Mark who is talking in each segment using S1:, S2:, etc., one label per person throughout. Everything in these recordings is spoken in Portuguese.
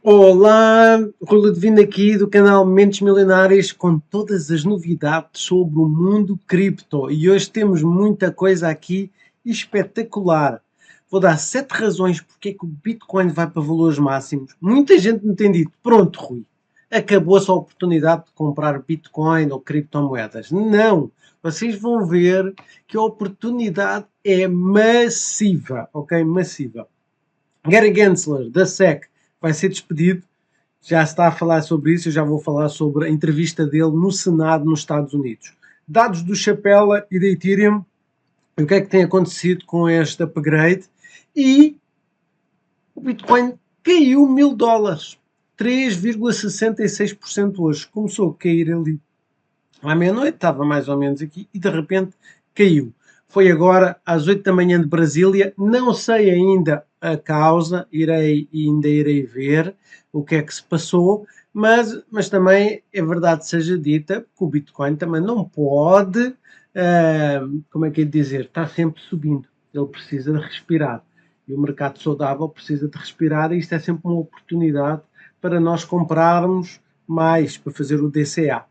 S1: Olá, Rui Ludovino aqui do canal Mentes Milionárias com todas as novidades sobre o mundo cripto e hoje temos muita coisa aqui espetacular. Vou dar 7 razões porque é que o Bitcoin vai para valores máximos. Muita gente me tem dito, pronto Rui, acabou-se a oportunidade de comprar Bitcoin ou criptomoedas. Não, vocês vão ver que a oportunidade é massiva, ok? Massiva. Gary Gensler, da SEC, vai ser despedido. Já se está a falar sobre isso, eu já vou falar sobre a entrevista dele no Senado nos Estados Unidos. Dados do Chapela e da Ethereum, o que é que tem acontecido com este upgrade? E o Bitcoin caiu $1000, 3,66% hoje. Começou a cair ali à meia-noite, estava mais ou menos aqui, e de repente caiu. Foi agora às 8 da manhã de Brasília, não sei ainda a causa, ainda irei ver o que é que se passou, mas também é verdade seja dita que o Bitcoin também não pode, como é que é de dizer, está sempre subindo, ele precisa de respirar. E o mercado saudável precisa de respirar e isto é sempre uma oportunidade para nós comprarmos mais, para fazer o DCA.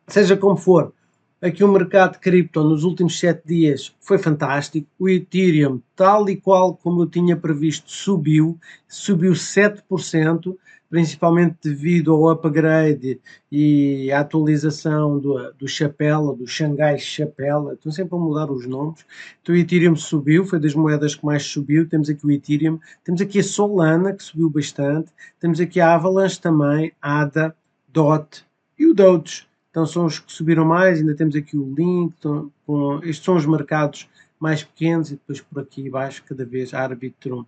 S1: Seja como for, aqui o mercado de cripto nos últimos 7 dias foi fantástico. O Ethereum, tal e qual como eu tinha previsto, subiu 7%, principalmente devido ao upgrade e à atualização do Chapela, do Xangai Chapela. Estão sempre a mudar os nomes. Então o Ethereum subiu, foi das moedas que mais subiu. Temos aqui o Ethereum, temos aqui a Solana, que subiu bastante, temos aqui a Avalanche também, ADA, DOT e o Doge. Então são os que subiram mais, ainda temos aqui o Link, estes são os mercados mais pequenos e depois por aqui abaixo cada vez a Arbitrum,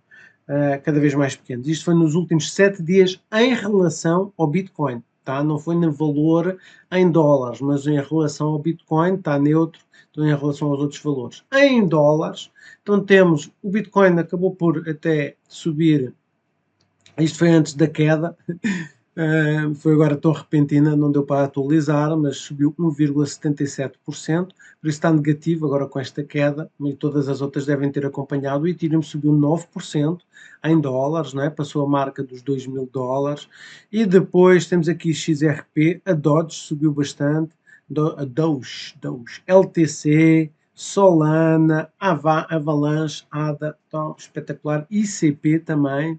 S1: cada vez mais pequenos. Isto foi nos últimos 7 dias em relação ao Bitcoin, tá? Não foi no valor em dólares, mas em relação ao Bitcoin está neutro, então em relação aos outros valores. Em dólares, então temos o Bitcoin acabou por até subir, isto foi antes da queda, foi agora tão repentina, não deu para atualizar, mas subiu 1,77%, por isso está negativo agora com esta queda, e todas as outras devem ter acompanhado. O Ethereum subiu 9% em dólares, não é? Passou a marca dos $2000, e depois temos aqui XRP, a Doge subiu bastante, a Doge, LTC, Solana, Avalanche, ADA, tão espetacular, ICP também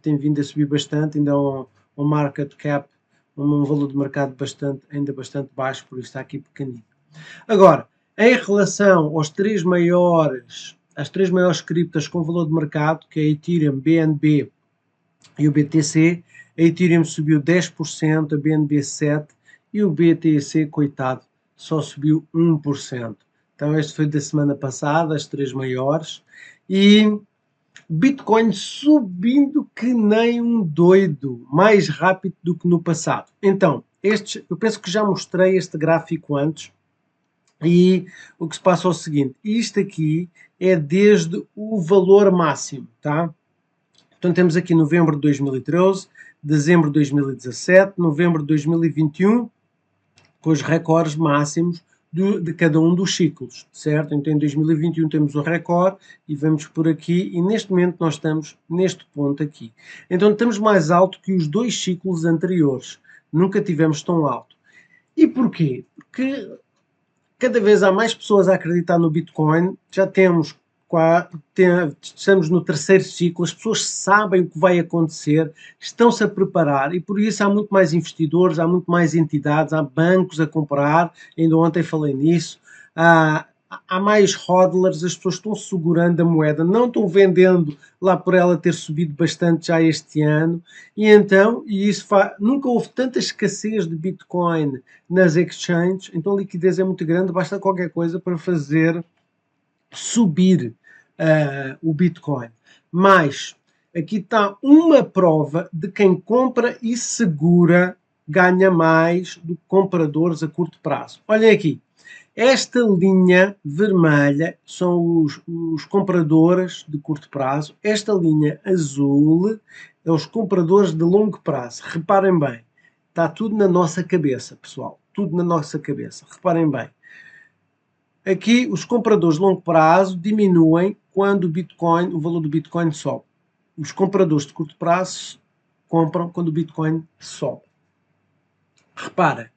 S1: tem vindo a subir bastante, ainda um market cap, um valor de mercado ainda bastante baixo, por isso está aqui pequenino. Agora, em relação às três maiores criptas com valor de mercado, que é a Ethereum, BNB e o BTC, a Ethereum subiu 10%, a BNB 7% e o BTC, coitado, só subiu 1%. Então este foi da semana passada, as três maiores, e Bitcoin subindo que nem um doido, mais rápido do que no passado. Então, eu penso que já mostrei este gráfico antes, e o que se passa é o seguinte, isto aqui é desde o valor máximo, tá? Então temos aqui novembro de 2013, dezembro de 2017, novembro de 2021, com os recordes máximos de cada um dos ciclos, certo? Então em 2021 temos o recorde e vamos por aqui e neste momento nós estamos neste ponto aqui. Então estamos mais alto que os dois ciclos anteriores, nunca tivemos tão alto. E porquê? Porque cada vez há mais pessoas a acreditar no Bitcoin, já estamos no terceiro ciclo, as pessoas sabem o que vai acontecer, estão-se a preparar e por isso há muito mais investidores, há muito mais entidades, há bancos a comprar, ainda ontem falei nisso, há mais hodlers, as pessoas estão segurando a moeda, não estão vendendo lá por ela ter subido bastante já este ano, e então, nunca houve tanta escassez de Bitcoin nas exchanges, então a liquidez é muito grande, basta qualquer coisa para fazer subir o Bitcoin. Mas aqui está uma prova de quem compra e segura ganha mais do que compradores a curto prazo. Olhem aqui, esta linha vermelha são os compradores de curto prazo, esta linha azul é os compradores de longo prazo. Reparem bem, está tudo na nossa cabeça, pessoal, tudo na nossa cabeça, reparem bem. Aqui os compradores de longo prazo diminuem quando o valor do Bitcoin sobe. Os compradores de curto prazo compram quando o Bitcoin sobe. Repara,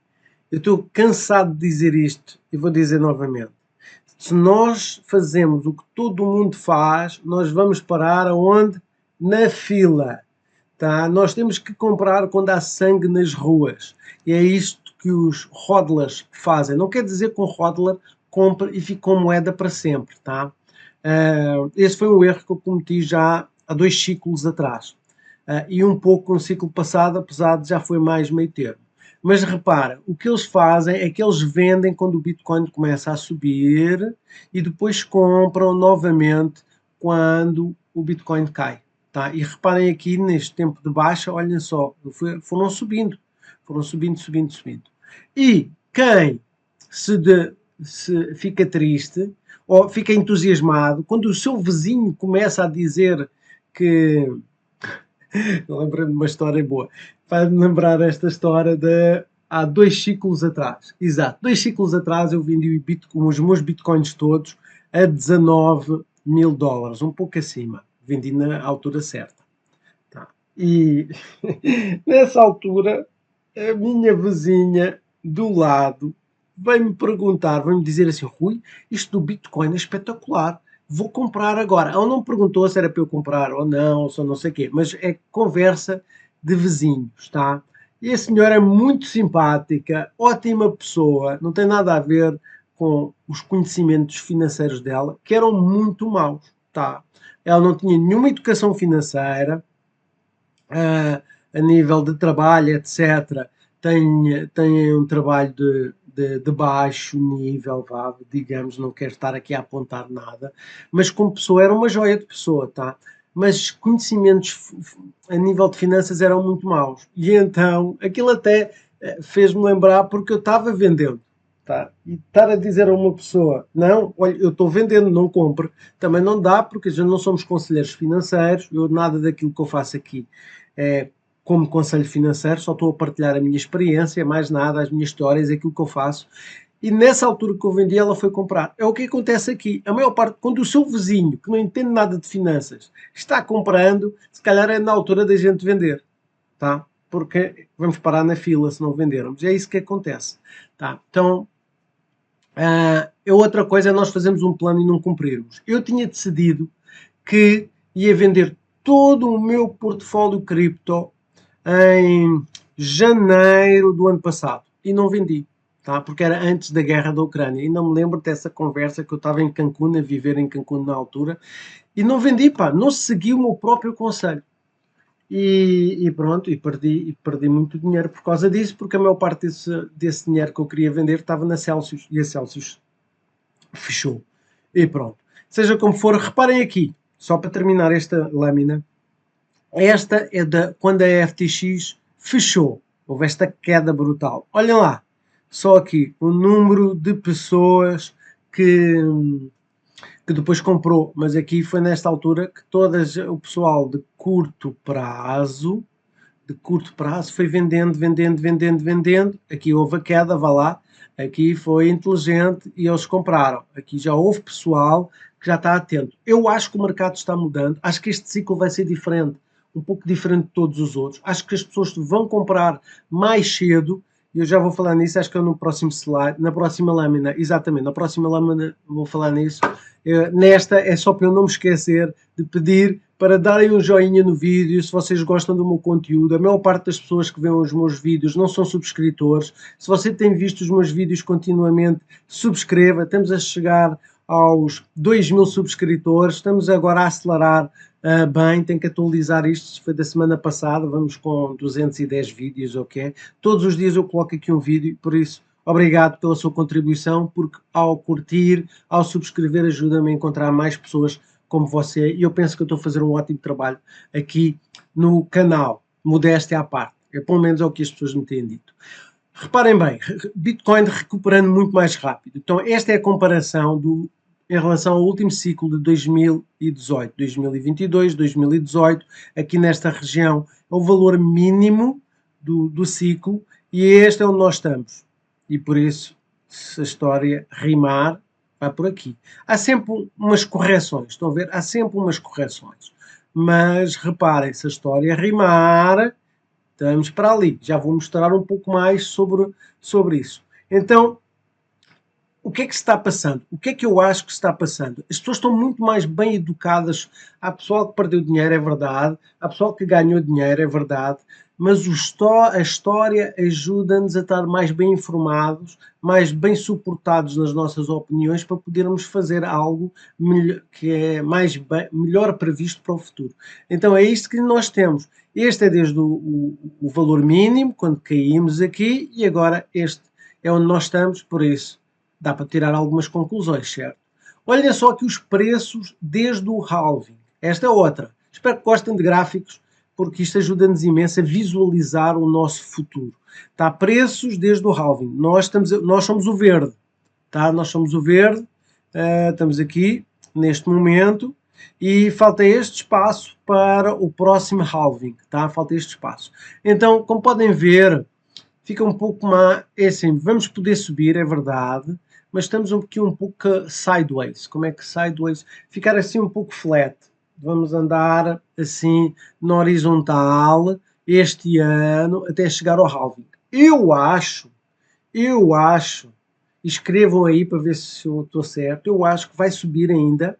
S1: eu estou cansado de dizer isto e vou dizer novamente. Se nós fazemos o que todo mundo faz, nós vamos parar aonde? Na fila. Tá? Nós temos que comprar quando há sangue nas ruas. E é isto que os hodlers fazem. Não quer dizer que um hodler compre e fique com moeda para sempre. Tá? Esse foi um erro que eu cometi já há 2 ciclos atrás. E um pouco no ciclo passado, apesar de já foi mais meio termo. Mas repara, o que eles fazem é que eles vendem quando o Bitcoin começa a subir e depois compram novamente quando o Bitcoin cai. Tá? E reparem aqui neste tempo de baixa, olhem só, foram subindo, subindo. E quem se fica triste ou fica entusiasmado quando o seu vizinho começa a dizer que lembrei-me de uma história boa. Faz-me lembrar esta história de há 2 ciclos atrás. Exato, 2 ciclos atrás eu vendi os meus bitcoins todos a 19 mil dólares, um pouco acima. Vendi na altura certa. Tá. E nessa altura, a minha vizinha do lado veio-me perguntar, veio-me dizer assim: Rui, isto do Bitcoin é espetacular, vou comprar agora. Ela não me perguntou se era para eu comprar ou não, ou não sei o quê, mas é conversa de vizinhos, tá? E a senhora é muito simpática, ótima pessoa, não tem nada a ver com os conhecimentos financeiros dela, que eram muito maus, tá? Ela não tinha nenhuma educação financeira, a nível de trabalho, etc., tem um trabalho de baixo nível, digamos, não quero estar aqui a apontar nada, mas como pessoa era uma joia de pessoa, tá? Mas conhecimentos a nível de finanças eram muito maus. E então, aquilo até fez-me lembrar porque eu estava vendendo. Tá? E estar a dizer a uma pessoa, não, olha, eu estou vendendo, não compre, também não dá, porque já não somos conselheiros financeiros, eu nada daquilo que eu faço aqui é como conselho financeiro, só estou a partilhar a minha experiência, mais nada, as minhas histórias, aquilo que eu faço. E nessa altura que eu vendi, ela foi comprar. É o que acontece aqui. A maior parte, quando o seu vizinho, que não entende nada de finanças, está comprando, se calhar é na altura da gente vender, tá? Porque vamos parar na fila se não vendermos. É isso que acontece, tá? Então, outra coisa é nós fazermos um plano e não cumprirmos. Eu tinha decidido que ia vender todo o meu portfólio cripto em janeiro do ano passado e não vendi, tá? Porque era antes da guerra da Ucrânia. E não me lembro dessa conversa que eu estava em Cancún, a viver em Cancún na altura, e não vendi, pá, não segui o meu próprio conselho. E pronto, perdi muito dinheiro por causa disso, porque a maior parte desse dinheiro que eu queria vender estava na Celsius e a Celsius fechou. E pronto. Seja como for, reparem aqui, só para terminar esta lâmina, esta é quando a FTX fechou. Houve esta queda brutal. Olhem lá, só aqui o número de pessoas que depois comprou, mas aqui foi nesta altura que o pessoal de curto prazo foi vendendo. Aqui houve a queda, vá lá. Aqui foi inteligente e eles compraram. Aqui já houve pessoal que já está atento. Eu acho que o mercado está mudando. Acho que este ciclo vai ser diferente, um pouco diferente de todos os outros. Acho que as pessoas vão comprar mais cedo. Eu já vou falar nisso, acho que é no próximo slide, na próxima lâmina, exatamente, na próxima lâmina vou falar nisso. Nesta é só para eu não me esquecer de pedir para darem um joinha no vídeo se vocês gostam do meu conteúdo. A maior parte das pessoas que veem os meus vídeos não são subscritores. Se você tem visto os meus vídeos continuamente, subscreva. Estamos a chegar aos 2.000 subscritores. Estamos agora a acelerar bem. Tenho que atualizar isto. Foi da semana passada. Vamos com 210 vídeos, ok? Todos os dias eu coloco aqui um vídeo, por isso obrigado pela sua contribuição, porque ao curtir, ao subscrever, ajuda-me a encontrar mais pessoas como você, e eu penso que eu estou a fazer um ótimo trabalho aqui no canal, modéstia à parte. Pelo menos é o que as pessoas me têm dito. Reparem bem, Bitcoin recuperando muito mais rápido. Então esta é a comparação em relação ao último ciclo de 2018, 2022, 2018, aqui nesta região é o valor mínimo do ciclo e este é onde nós estamos. E por isso, se a história rimar, vai por aqui. Há sempre umas correções, estão a ver? Há sempre umas correções. Mas reparem, se a história rimar, estamos para ali. Já vou mostrar um pouco mais sobre isso. Então, o que é que se está passando? O que é que eu acho que se está passando? As pessoas estão muito mais bem educadas. Há pessoal que perdeu dinheiro, é verdade. Há pessoal que ganhou dinheiro, é verdade. Mas a história ajuda-nos a estar mais bem informados, mais bem suportados nas nossas opiniões para podermos fazer algo que é melhor previsto para o futuro. Então é isto que nós temos. Este é desde o valor mínimo, quando caímos aqui, e agora este é onde nós estamos, por isso dá para tirar algumas conclusões, certo? Olhem só aqui os preços desde o halving. Esta é outra. Espero que gostem de gráficos, porque isto ajuda-nos imenso a visualizar o nosso futuro. Tá? Preços desde o halving. Nós somos o verde. Tá? Nós somos o verde. Estamos aqui, neste momento. E falta este espaço para o próximo halving. Tá? Falta este espaço. Então, como podem ver, fica um pouco mais... É assim, vamos poder subir, é verdade, mas estamos aqui um pouco sideways. Como é que sideways? Ficar assim um pouco flat. Vamos andar assim na horizontal este ano até chegar ao halving. Eu acho, escrevam aí para ver se eu estou certo, eu acho que vai subir ainda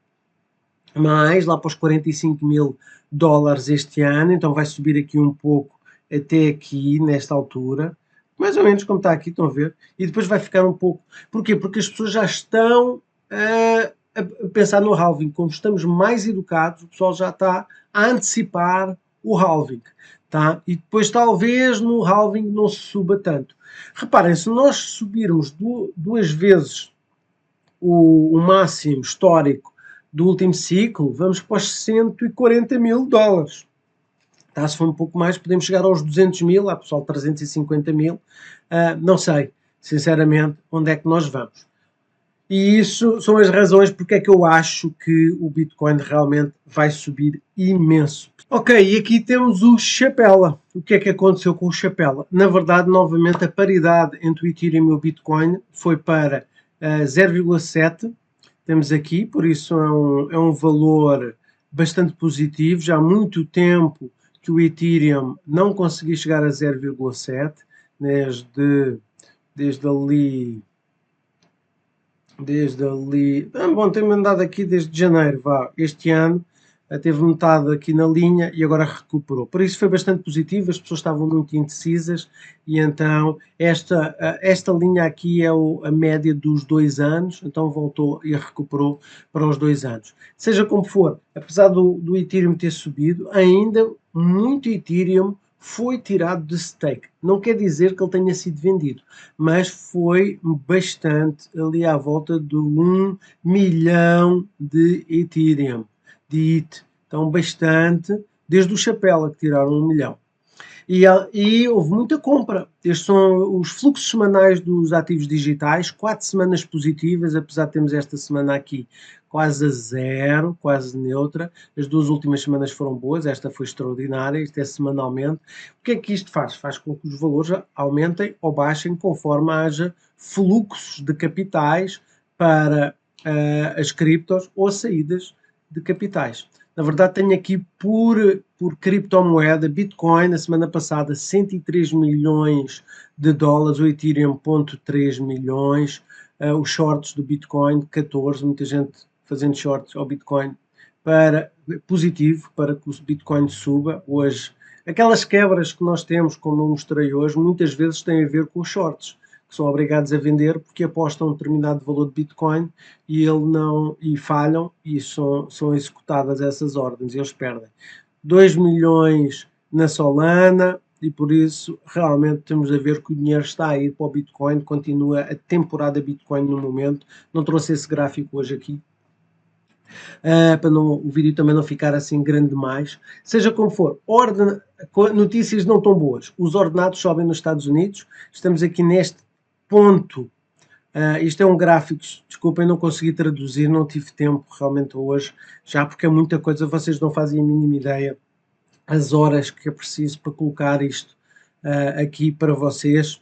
S1: mais, lá para os 45 mil dólares este ano, então vai subir aqui um pouco até aqui, nesta altura, mais ou menos como está aqui, estão a ver? E depois vai ficar um pouco... Porquê? Porque as pessoas já estão a pensar no halving. Como estamos mais educados, o pessoal já está a antecipar o halving. Tá? E depois talvez no halving não se suba tanto. Reparem, se nós subirmos duas vezes o máximo histórico do último ciclo, vamos para os 140 mil dólares. Tá? Se for um pouco mais, podemos chegar aos 200 mil, há pessoal 350 mil, não sei, sinceramente, onde é que nós vamos. E isso são as razões porque é que eu acho que o Bitcoin realmente vai subir imenso. Ok, e aqui temos o Chapela. O que é que aconteceu com o Chapela? Na verdade, novamente, a paridade entre o Ethereum e o Bitcoin foi para 0,7. Temos aqui, por isso é um valor bastante positivo. Já há muito tempo que o Ethereum não conseguia chegar a 0,7, desde ali... bom, tem-me andado aqui desde janeiro, este ano, teve metade aqui na linha e agora recuperou. Por isso foi bastante positivo, as pessoas estavam muito indecisas e então esta linha aqui é a média dos 2 anos, então voltou e recuperou para os 2 anos. Seja como for, apesar do Ethereum ter subido, ainda muito Ethereum foi tirado de stake. Não quer dizer que ele tenha sido vendido, mas foi bastante, ali à volta de 1 milhão de Ethereum, de ETH. Então, bastante, desde o Chapela que tiraram 1 milhão. E houve muita compra. Estes são os fluxos semanais dos ativos digitais, 4 semanas positivas, apesar de termos esta semana aqui quase a zero, quase neutra. As 2 últimas semanas foram boas, esta foi extraordinária, isto é semanalmente. O que é que isto faz? Faz com que os valores aumentem ou baixem conforme haja fluxos de capitais para as criptos ou saídas de capitais. Na verdade, tenho aqui por criptomoeda, Bitcoin, na semana passada, 103 milhões de dólares, o Ethereum, 0,3 milhões, os shorts do Bitcoin, 14, muita gente fazendo shorts ao Bitcoin, positivo, para que o Bitcoin suba. Hoje, aquelas quebras que nós temos, como eu mostrei hoje, muitas vezes têm a ver com os shorts, que são obrigados a vender porque apostam um determinado valor de Bitcoin e falham e são executadas essas ordens e eles perdem 2 milhões na Solana e por isso realmente temos a ver que o dinheiro está a ir para o Bitcoin, continua a temporada Bitcoin no momento. Não trouxe esse gráfico hoje aqui, para o vídeo também não ficar assim grande demais. Seja como for, notícias não tão boas. Os ordenados sobem nos Estados Unidos, estamos aqui neste ponto. Isto é um gráfico, desculpem, não consegui traduzir, não tive tempo realmente hoje, já porque é muita coisa, vocês não fazem a mínima ideia as horas que é preciso para colocar isto aqui para vocês.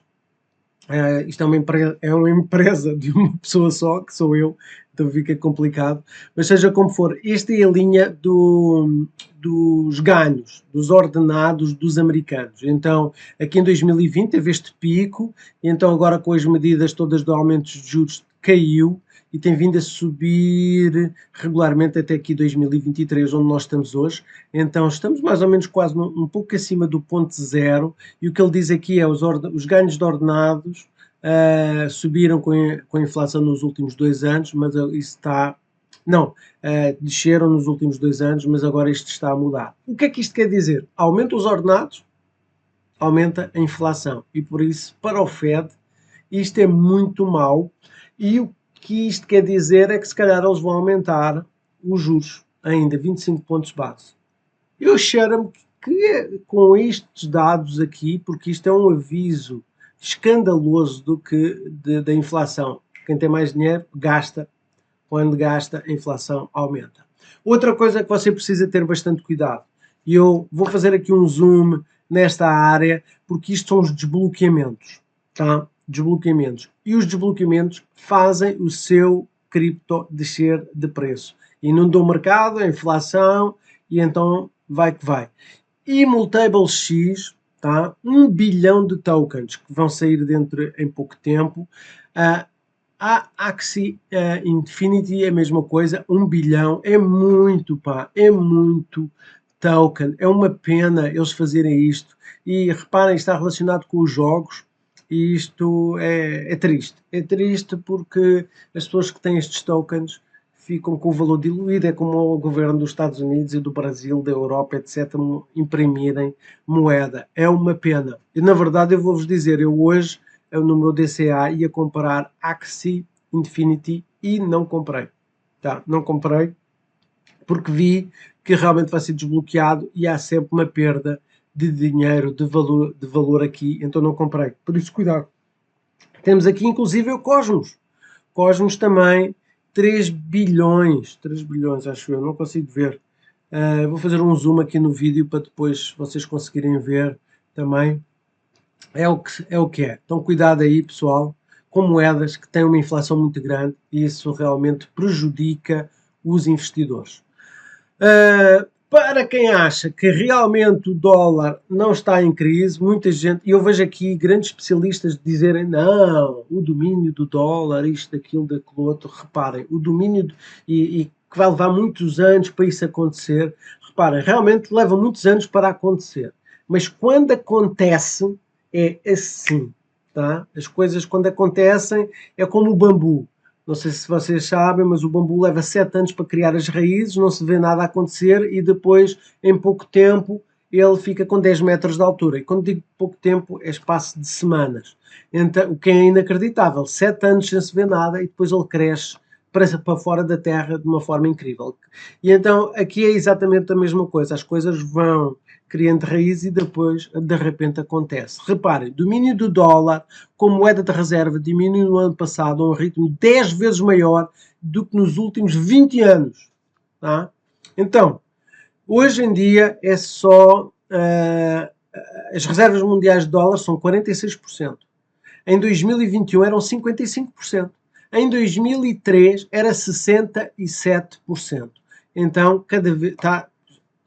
S1: Isto é uma empresa de uma pessoa só, que sou eu, então fica complicado. Mas seja como for, esta é a linha dos ganhos, dos ordenados dos americanos. Então, aqui em 2020 teve este pico, e então agora com as medidas todas do aumento de juros caiu e tem vindo a subir regularmente até aqui 2023, onde nós estamos hoje. Então estamos mais ou menos quase um pouco acima do ponto zero, e o que ele diz aqui é os ganhos de ordenados subiram com a inflação nos últimos 2 anos, mas isso está... Não, desceram nos últimos 2 anos, mas agora isto está a mudar. O que é que isto quer dizer? Aumenta os ordenados, aumenta a inflação. E por isso, para o Fed, isto é muito mau. E o que isto quer dizer é que se calhar eles vão aumentar os juros ainda, 25 pontos base. Eu cheiro-me que com estes dados aqui, porque isto é um aviso escandaloso da inflação. Quem tem mais dinheiro gasta, quando gasta a inflação aumenta. Outra coisa que você precisa ter bastante cuidado, e eu vou fazer aqui um zoom nesta área, porque isto são os desbloqueamentos, tá? Desbloqueamentos. E os desbloqueamentos fazem o seu cripto descer de preço. Inunda o mercado, a inflação, e então vai que vai. Immutable X, tá? 1 bilhão de tokens que vão sair dentro em pouco tempo. A Axie Infinity é a mesma coisa, 1 bilhão, é muito, pá, é muito token, é uma pena eles fazerem isto. E reparem, está relacionado com os jogos, e isto é triste porque as pessoas que têm estes tokens ficam com o valor diluído, é como o governo dos Estados Unidos e do Brasil, da Europa, etc., imprimirem moeda. É uma pena. E na verdade eu vou-vos dizer, eu hoje no meu DCA ia comprar Axie Infinity e não comprei. Tá? Não comprei porque vi que realmente vai ser desbloqueado e há sempre uma perda de dinheiro, de valor aqui, então não comprei. Por isso, cuidado. Temos aqui inclusive o Cosmos. Cosmos também, 3 bilhões, 3 bilhões acho eu, não consigo ver. Vou fazer um zoom aqui no vídeo para depois vocês conseguirem ver também. É o que é. Então cuidado aí, pessoal, com moedas que têm uma inflação muito grande, e isso realmente prejudica os investidores. Para quem acha que realmente o dólar não está em crise, muita gente, e eu vejo aqui grandes especialistas dizerem não, o domínio do dólar, isto, aquilo, daquilo outro, reparem, o domínio, e que vai levar muitos anos para isso acontecer, reparem, realmente leva muitos anos para acontecer, mas quando acontece, é assim, tá? As coisas quando acontecem é como o bambu. Não sei se vocês sabem, mas o bambu leva 7 anos para criar as raízes, não se vê nada acontecer e depois, em pouco tempo, ele fica com 10 metros de altura. E quando digo pouco tempo, é espaço de semanas. Então, o que é inacreditável, 7 anos sem se ver nada e depois ele cresce para fora da Terra de uma forma incrível. E então, aqui é exatamente a mesma coisa. As coisas vão criando raiz e depois, de repente, acontece. Reparem, domínio do dólar como moeda de reserva diminuiu no ano passado a um ritmo 10 vezes maior do que nos últimos 20 anos. Tá? Então, hoje em dia é só... as reservas mundiais de dólar são 46%. Em 2021 eram 55%. Em 2003 era 67%. Então, cada vez está,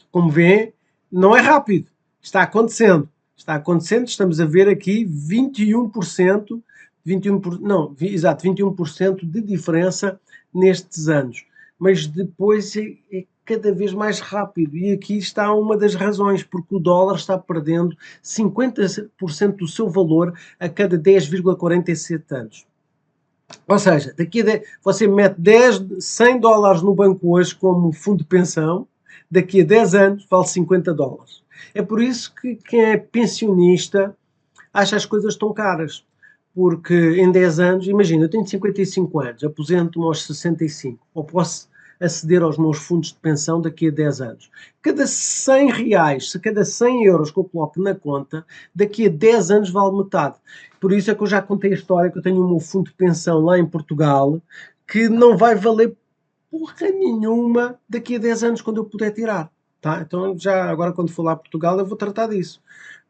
S1: como vêem, não é rápido. Está acontecendo. Está acontecendo, estamos a ver aqui 21%, 21% de diferença nestes anos. Mas depois é cada vez mais rápido. E aqui está uma das razões, porque o dólar está perdendo 50% do seu valor a cada 10,47 anos. Ou seja, você mete 100 dólares no banco hoje como fundo de pensão, daqui a 10 anos vale 50 dólares. É por isso que quem é pensionista acha as coisas tão caras. Porque em 10 anos, imagina, eu tenho 55 anos, aposento-me aos 65, ou posso aceder aos meus fundos de pensão daqui a 10 anos. Cada 100 reais, se cada 100 euros que eu coloco na conta, daqui a 10 anos vale metade. Por isso é que eu já contei a história que eu tenho o meu fundo de pensão lá em Portugal, que não vai valer porra nenhuma daqui a 10 anos quando eu puder tirar. Tá? Então já agora quando for lá a Portugal eu vou tratar disso.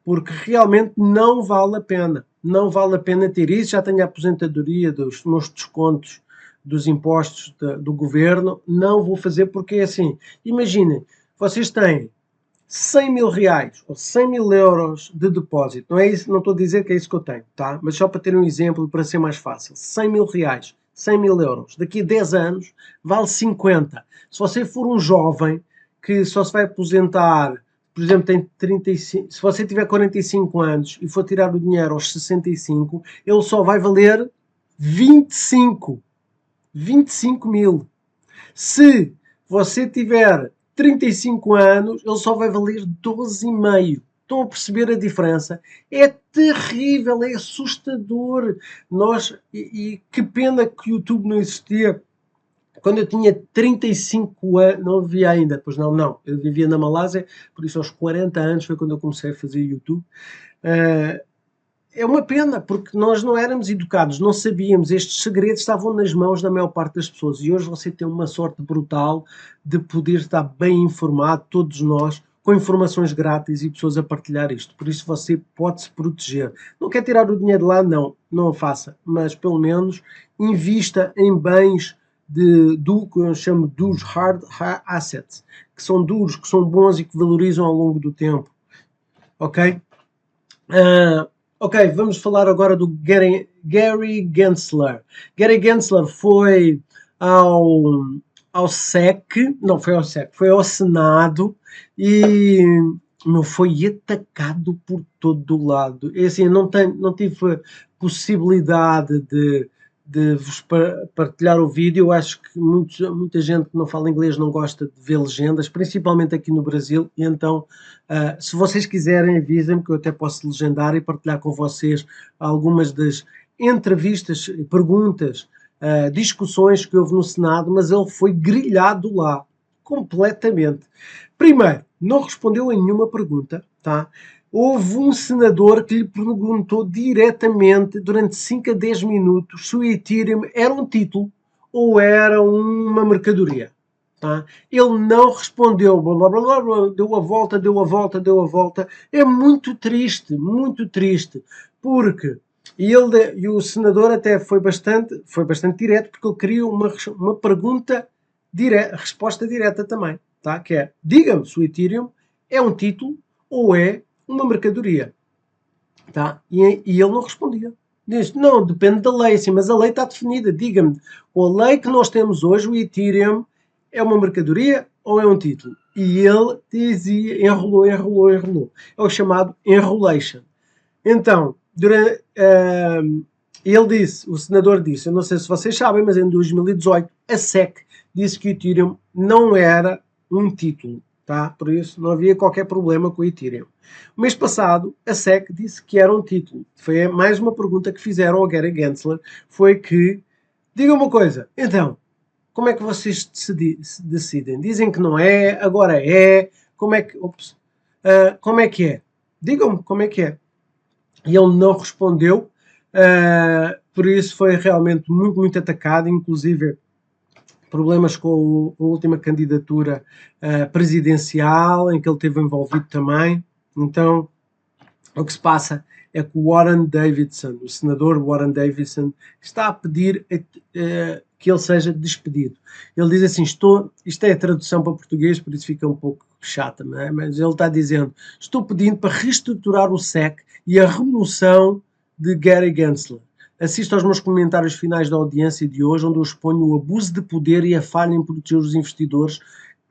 S1: porque realmente não vale a pena. Não vale a pena ter isso. Já tenho a aposentadoria dos meus descontos dos impostos do governo. Não vou fazer porque é assim. Imaginem, vocês têm 100 mil reais ou 100 mil euros de depósito. Não é isso, não estou a dizer que é isso que eu tenho, tá? Mas só para ter um exemplo, para ser mais fácil. 100 mil reais, 100 mil euros. Daqui a 10 anos vale 50. Se você for um jovem que só se vai aposentar, por exemplo, tem 35, se você tiver 45 anos e for tirar o dinheiro aos 65, ele só vai valer 25. 25 mil. Se você tiver 35 anos, ele só vai valer 12,5. Estão a perceber a diferença? É terrível, é assustador. E que pena que o YouTube não existia quando eu tinha 35 anos, não vivia ainda, pois não, eu vivia na Malásia, por isso aos 40 anos foi quando eu comecei a fazer YouTube. É uma pena, porque nós não éramos educados, não sabíamos, estes segredos estavam nas mãos da maior parte das pessoas e hoje você tem uma sorte brutal de poder estar bem informado, todos nós, com informações grátis e pessoas a partilhar isto, por isso você pode se proteger. Não quer tirar o dinheiro de lá? Não o faça, mas pelo menos invista em bens que eu chamo dos hard assets, que são duros, que são bons e que valorizam ao longo do tempo, ok? Ok, vamos falar agora do Gary Gensler. Gary Gensler foi ao SEC, não foi ao SEC, foi ao Senado e foi atacado por todo o lado. É assim, não tive possibilidade de vos partilhar o vídeo. Eu acho que muita gente que não fala inglês não gosta de ver legendas, principalmente aqui no Brasil, e então, se vocês quiserem, avisem-me que eu até posso legendar e partilhar com vocês algumas das entrevistas, perguntas, discussões que houve no Senado, mas ele foi grilhado lá, completamente. Primeiro, não respondeu a nenhuma pergunta, tá? Houve um senador que lhe perguntou diretamente, durante 5 a 10 minutos, se o Ethereum era um título ou era uma mercadoria. Tá? Ele não respondeu, blá, blá, blá, blá, deu a volta. É muito triste, porque e o senador até foi bastante direto, porque ele queria uma pergunta direta, resposta direta também, tá? Que é, diga-me se o Ethereum é um título ou é uma mercadoria, tá? E ele não respondia. Diz, não, depende da lei, sim, mas a lei está definida. Diga-me, com a lei que nós temos hoje, o Ethereum é uma mercadoria ou é um título? E ele dizia, enrolou. É o chamado enrolation. Então, ele disse, o senador disse, eu não sei se vocês sabem, mas em 2018 a SEC disse que o Ethereum não era um título, tá? Por isso não havia qualquer problema com o Ethereum. O mês passado a SEC disse que era um título. Foi mais uma pergunta que fizeram ao Gary Gensler, foi que, diga uma coisa, então, como é que vocês decidem? Dizem que não é, agora é, como é que é? Digam-me como é que é. E ele não respondeu, por isso foi realmente muito atacado, inclusive problemas com a última candidatura presidencial, em que ele esteve envolvido também. Então, o que se passa é que o Warren Davidson, o senador Warren Davidson, está a pedir que ele seja despedido. Ele diz assim, isto é a tradução para português, por isso fica um pouco chata, não é? Mas ele está dizendo, estou pedindo para reestruturar o SEC e a remoção de Gary Gensler. Assista aos meus comentários finais da audiência de hoje, onde eu exponho o abuso de poder e a falha em proteger os investidores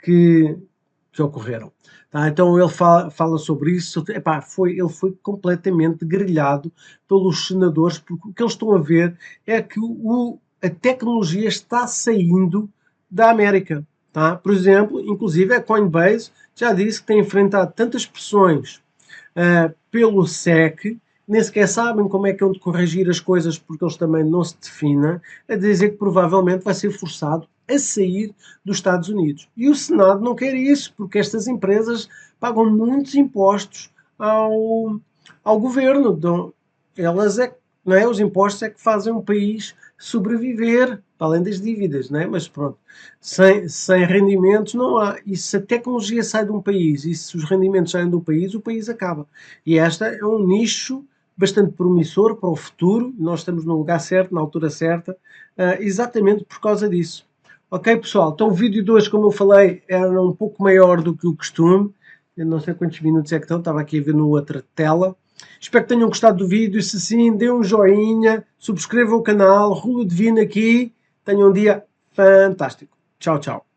S1: que ocorreram. Tá? Então ele fala sobre isso. Epá, ele foi completamente grelhado pelos senadores, porque o que eles estão a ver é que a tecnologia está saindo da América. Tá? Por exemplo, inclusive a Coinbase já disse que tem enfrentado tantas pressões pelo SEC, nem sequer sabem como é que é de corrigir as coisas, porque eles também não se definem, a dizer que provavelmente vai ser forçado a sair dos Estados Unidos. E o Senado não quer isso, porque estas empresas pagam muitos impostos ao governo. Então, elas não é? Os impostos é que fazem um país sobreviver, para além das dívidas, não é? Mas pronto, sem rendimentos não há. E se a tecnologia sai de um país e se os rendimentos saem do país, o país acaba. E esta é um nicho bastante promissor para o futuro. Nós estamos no lugar certo, na altura certa, exatamente por causa disso. Ok, pessoal, então o vídeo de hoje, como eu falei, era um pouco maior do que o costume. Eu não sei quantos minutos é que estão, estava aqui a ver na outra tela. Espero que tenham gostado do vídeo. Se sim, dê um joinha, subscrevam o canal. Rulo Divino aqui. Tenham um dia fantástico. Tchau, tchau.